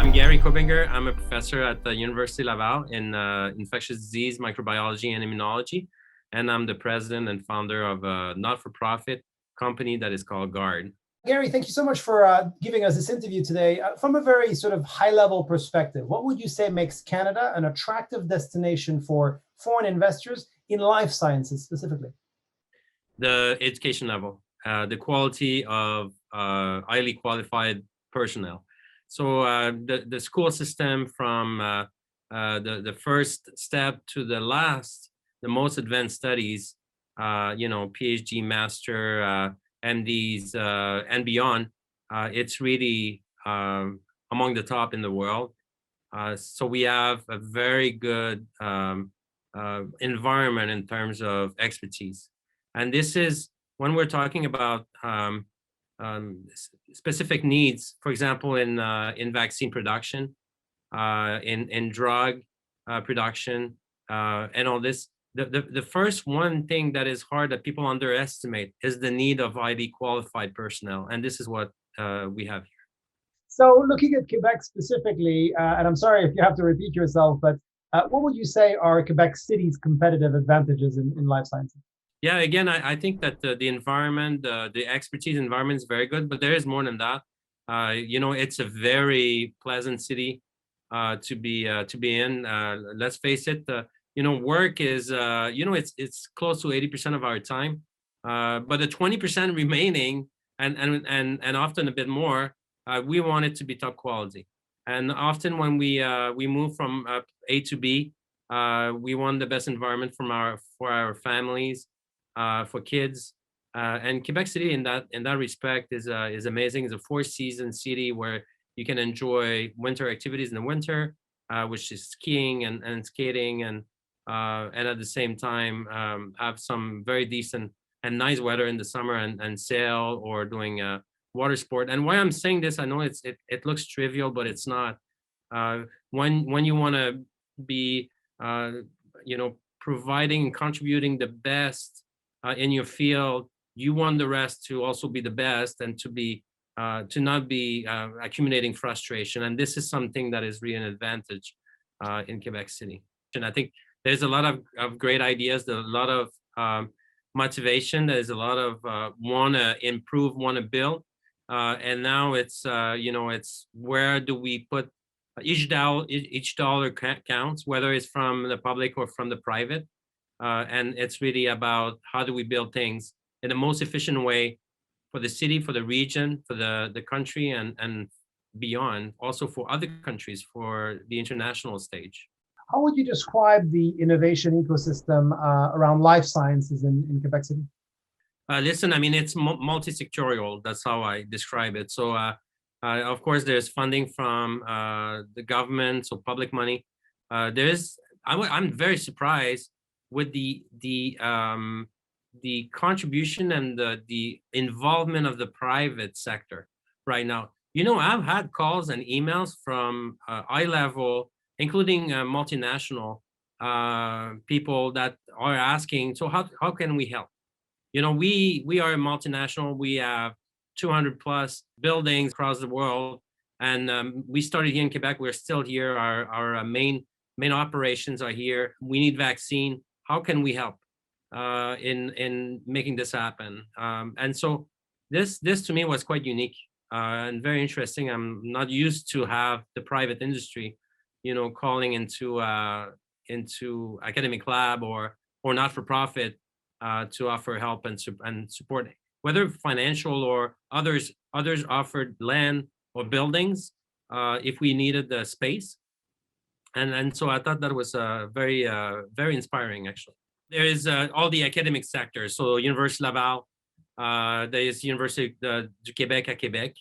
I'm Gary Kobinger. I'm a professor at the University Laval in infectious disease, microbiology, and immunology. And I'm the president and founder of a not-for-profit company that is called GuardRX. Gary, thank you so much for giving us this interview today. From a very sort of high-level perspective, what would you say makes Canada an attractive destination for foreign investors in life sciences specifically? The education level, the quality of highly qualified personnel. So the school system from the first step to the last, the most advanced studies, PhD, master, MDs, and beyond, it's really among the top in the world. So we have a very good environment in terms of expertise. And this is when we're talking about specific needs, for example, in vaccine production, in drug production, and all this. The first one thing that is hard that people underestimate is the need of highly qualified personnel, and this is what we have here. So looking at Quebec specifically, and I'm sorry if you have to repeat yourself, but what would you say are Quebec City's competitive advantages in life sciences? Yeah, again, I think that the environment, the expertise environment is very good, but there is more than that. It's a very pleasant city to be in. Let's face it, work is, it's close to 80% of our time, but the 20% remaining, and often a bit more, we want it to be top quality. And often when we move from A to B, we want the best environment for our families. For kids, and Quebec City in that respect is amazing. It's a four-season city where you can enjoy winter activities in the winter, which is skiing and skating, and at the same time have some very decent and nice weather in the summer and sail or doing water sport. And why I'm saying this, I know it looks trivial, but it's not. When you want to be providing and contributing the best in your field, you want the rest to also be the best and to not be accumulating frustration. And this is something that is really an advantage in Quebec City. And I think there's a lot of great ideas, there's a lot of motivation, there's a lot of want to improve, want to build. And now it's where do we put each dollar counts, whether it's from the public or from the private. And it's really about how do we build things in the most efficient way for the city, for the region, for the country, and beyond, also for other countries, for the international stage. How would you describe the innovation ecosystem around life sciences in Quebec City? Listen, I mean, it's multi-sectorial. That's how I describe it. So, of course, there's funding from the government, so public money. I'm very surprised with the contribution and the involvement of the private sector right now. I've had calls and emails from high level, including multinational people that are asking, so how can we help? We are a multinational. We have 200 plus buildings across the world, and we started here in Quebec. We're still here. Our main operations are here. We need vaccine. How can we help in making this happen? And so this to me was quite unique and very interesting. I'm not used to have the private industry, calling into academic lab or not for profit to offer help and support, whether financial or others offered land or buildings if we needed the space. And so I thought that was very inspiring, actually. There is all the academic sectors. So University Laval, there is University du Québec à Québec.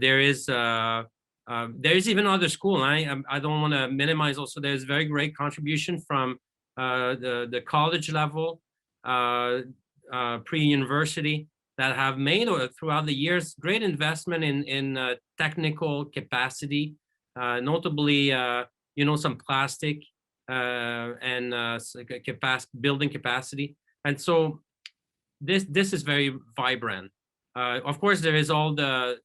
There is even other school. I don't want to minimize. Also, there's very great contribution from the college level, pre-university, that have made throughout the years great investment in technical capacity, notably some plastic and building capacity. And so this is very vibrant. Of course, there is all the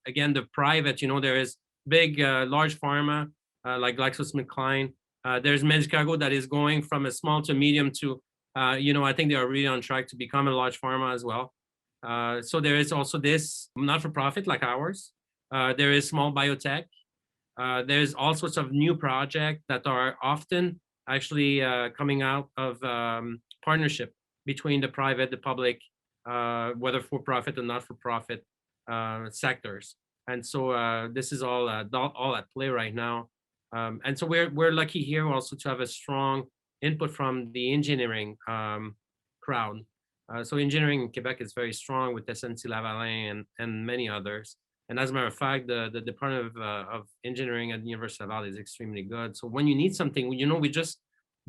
private, there is big, large pharma like GlaxoSmithKline. There's Medicago that is going from a small to medium to, I think they are really on track to become a large pharma as well. So there is also this not-for-profit like ours. There is small biotech. There's all sorts of new projects that are often actually coming out of partnership between the private, the public, whether for-profit or not-for-profit sectors. And so this is all at play right now. And so we're lucky here also to have a strong input from the engineering crowd. So engineering in Quebec is very strong with SNC Lavalin and many others. And as a matter of fact, the Department of Engineering at the University of Laval is extremely good. So when you need something, we just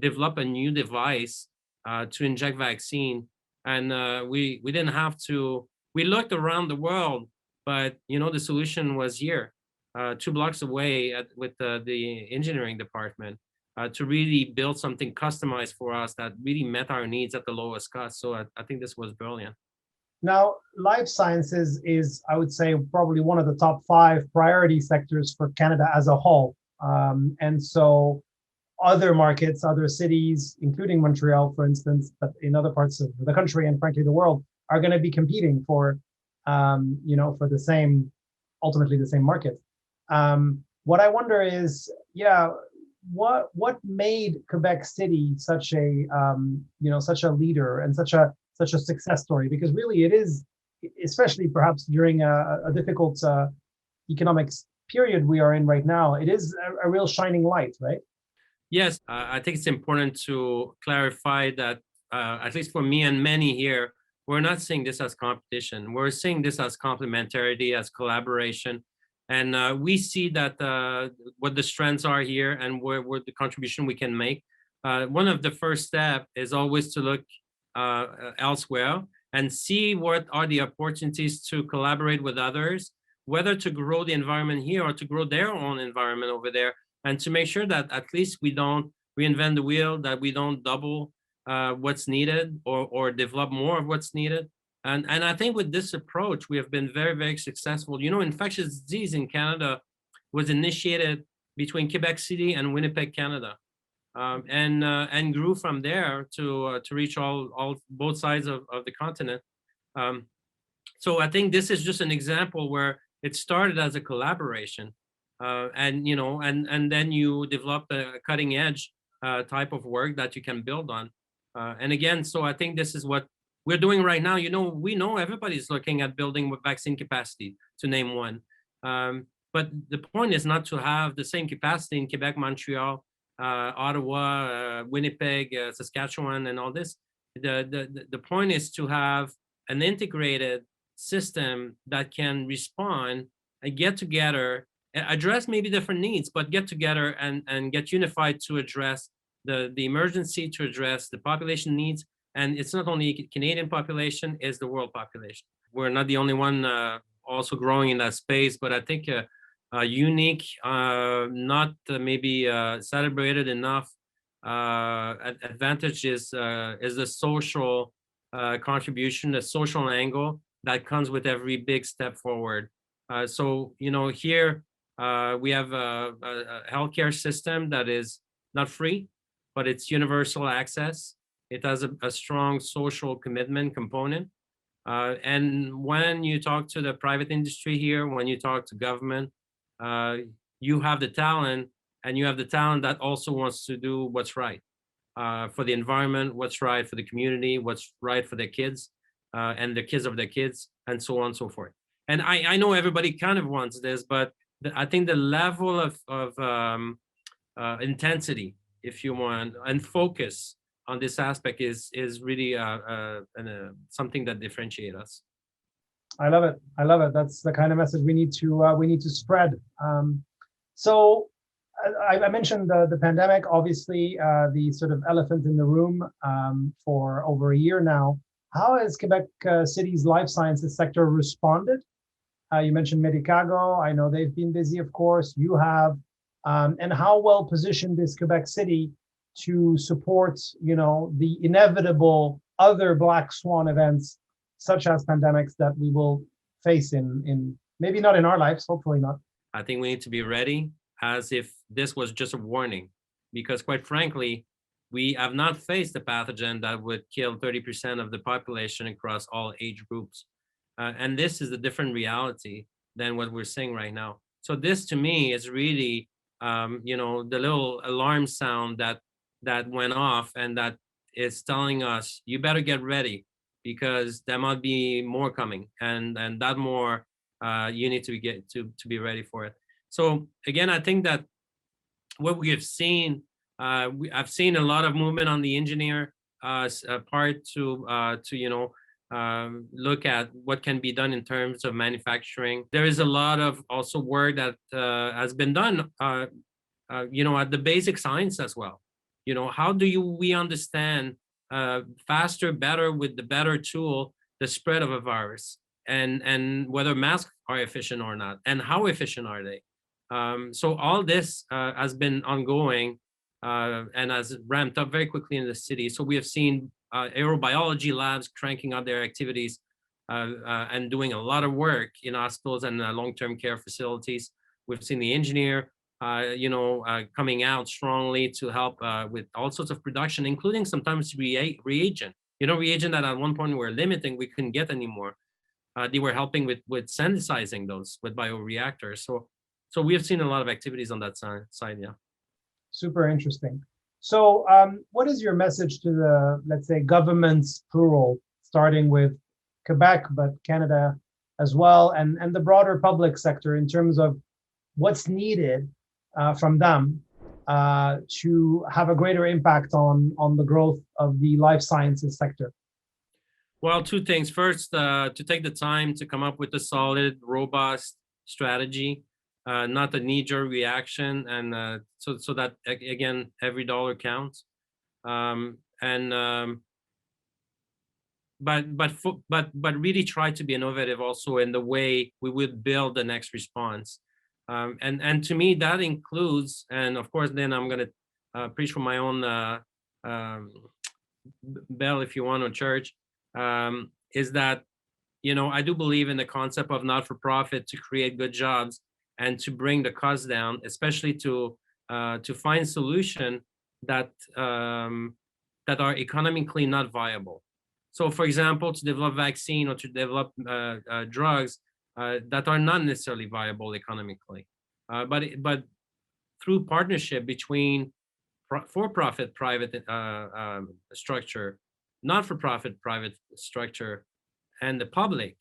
develop a new device to inject vaccine, and we didn't have to. We looked around the world, but the solution was here, 2 blocks away with the engineering department, to really build something customized for us that really met our needs at the lowest cost. So I think this was brilliant. Now, life sciences is, I would say, probably one of the top 5 priority sectors for Canada as a whole. And so other markets, other cities, including Montreal, for instance, but in other parts of the country and frankly the world, are going to be competing for, for ultimately the same market. What I wonder is, what made Quebec City such a, such a leader and such a success story? Because really it is, especially perhaps during a difficult economic period we are in right now, it is a real shining light, right? Yes, I think it's important to clarify that, at least for me and many here, we're not seeing this as competition. We're seeing this as complementarity, as collaboration. And we see that what the strengths are here and where the contribution we can make. One of the first steps is always to look elsewhere and see what are the opportunities to collaborate with others, whether to grow the environment here or to grow their own environment over there, and to make sure that at least we don't reinvent the wheel, that we don't double what's needed or develop more of what's needed. And I think with this approach, we have been very, very successful. Infectious disease in Canada was initiated between Quebec City and Winnipeg, Canada. And grew from there to reach both sides of the continent. So I think this is just an example where it started as a collaboration, and then you develop a cutting edge type of work that you can build on. And again, so I think this is what we're doing right now. We know everybody's looking at building with vaccine capacity, to name one. But the point is not to have the same capacity in Quebec, Montreal, Ottawa, Winnipeg, Saskatchewan, and all this. The point is to have an integrated system that can respond and get together, address maybe different needs, but get together and get unified to address the emergency, to address the population needs. And it's not only Canadian population, it's the world population. We're not the only one also growing in that space, but I think unique, not maybe celebrated enough advantage is the social contribution, the social angle that comes with every big step forward. So here we have a healthcare system that is not free, but it's universal access. It has a strong social commitment component. And when you talk to the private industry here, when you talk to government, you have the talent, and you have the talent that also wants to do what's right for the environment, what's right for the community, what's right for their kids, and the kids of their kids, and so on and so forth. And I know everybody kind of wants this, but I think the level of intensity, if you want, and focus on this aspect is really something that differentiates us. I love it. I love it. That's the kind of message we need to spread. So I mentioned the pandemic, obviously, the sort of elephant in the room for over a year now. How has Quebec City's life sciences sector responded? You mentioned Medicago. I know they've been busy, of course. You have. And how well positioned is Quebec City to support, the inevitable other black swan events, such as pandemics, that we will face in maybe not in our lives, hopefully not. I think we need to be ready as if this was just a warning, because quite frankly, we have not faced a pathogen that would kill 30% of the population across all age groups. And this is a different reality than what we're seeing right now. So this to me is really, the little alarm sound that went off, and that is telling us you better get ready, because there might be more coming, and that more you need to get to be ready for it. So again, I think that what we have seen, I've seen a lot of movement on the engineer part to look at what can be done in terms of manufacturing. There is a lot of also work that has been done, at the basic science as well. How do we understand faster, better, with the better tool, the spread of a virus, and whether masks are efficient or not, and how efficient are they? So all this has been ongoing and has ramped up very quickly in the city. So we have seen aerobiology labs cranking out their activities and doing a lot of work in hospitals and long-term care facilities. We've seen the engineer, coming out strongly to help with all sorts of production, including sometimes reagent. Reagent that at one point we were limiting, we couldn't get anymore. They were helping with synthesizing those with bioreactors. So we have seen a lot of activities on that side, yeah. Super interesting. So what is your message to the, let's say, governments, plural, starting with Quebec, but Canada as well, and the broader public sector, in terms of what's needed from them to have a greater impact on the growth of the life sciences sector? Well, two things. First, to take the time to come up with a solid, robust strategy, not a knee-jerk reaction, and so that again, every dollar counts. But really try to be innovative also in the way we would build the next response. And to me, that includes, and of course, then I'm going to preach from my own bell, if you want, or church, is that, I do believe in the concept of not-for-profit to create good jobs and to bring the cost down, especially to find solutions that are economically not viable. So, for example, to develop vaccine or to develop drugs that are not necessarily viable economically, but through partnership between for-profit private structure, not-for-profit private structure, and the public,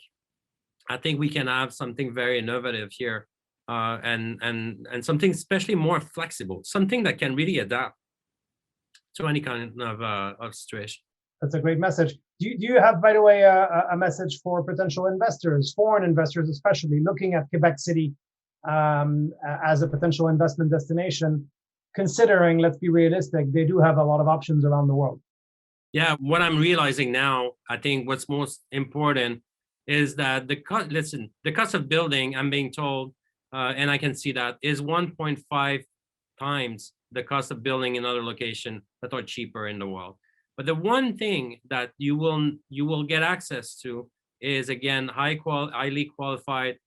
I think we can have something very innovative here, and something especially more flexible, something that can really adapt to any kind of situation. That's a great message. Do you have, by the way, a message for potential investors, foreign investors especially, looking at Quebec City as a potential investment destination, considering, let's be realistic, they do have a lot of options around the world? Yeah, what I'm realizing now, I think what's most important is that the cost of building, I'm being told, and I can see that, is 1.5 times the cost of building in other locations that are cheaper in the world. But the one thing that you will get access to is, again, highly qualified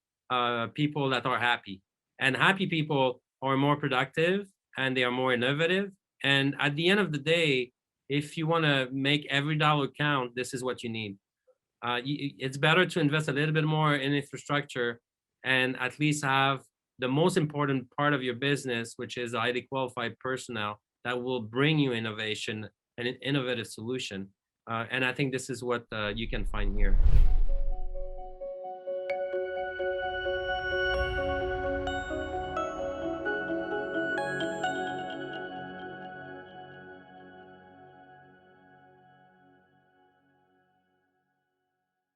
people that are happy, and happy people are more productive and they are more innovative. And at the end of the day, if you want to make every dollar count, this is what you need. It's better to invest a little bit more in infrastructure and at least have the most important part of your business, which is highly qualified personnel that will bring you innovation and an innovative solution. And I think this is what you can find here.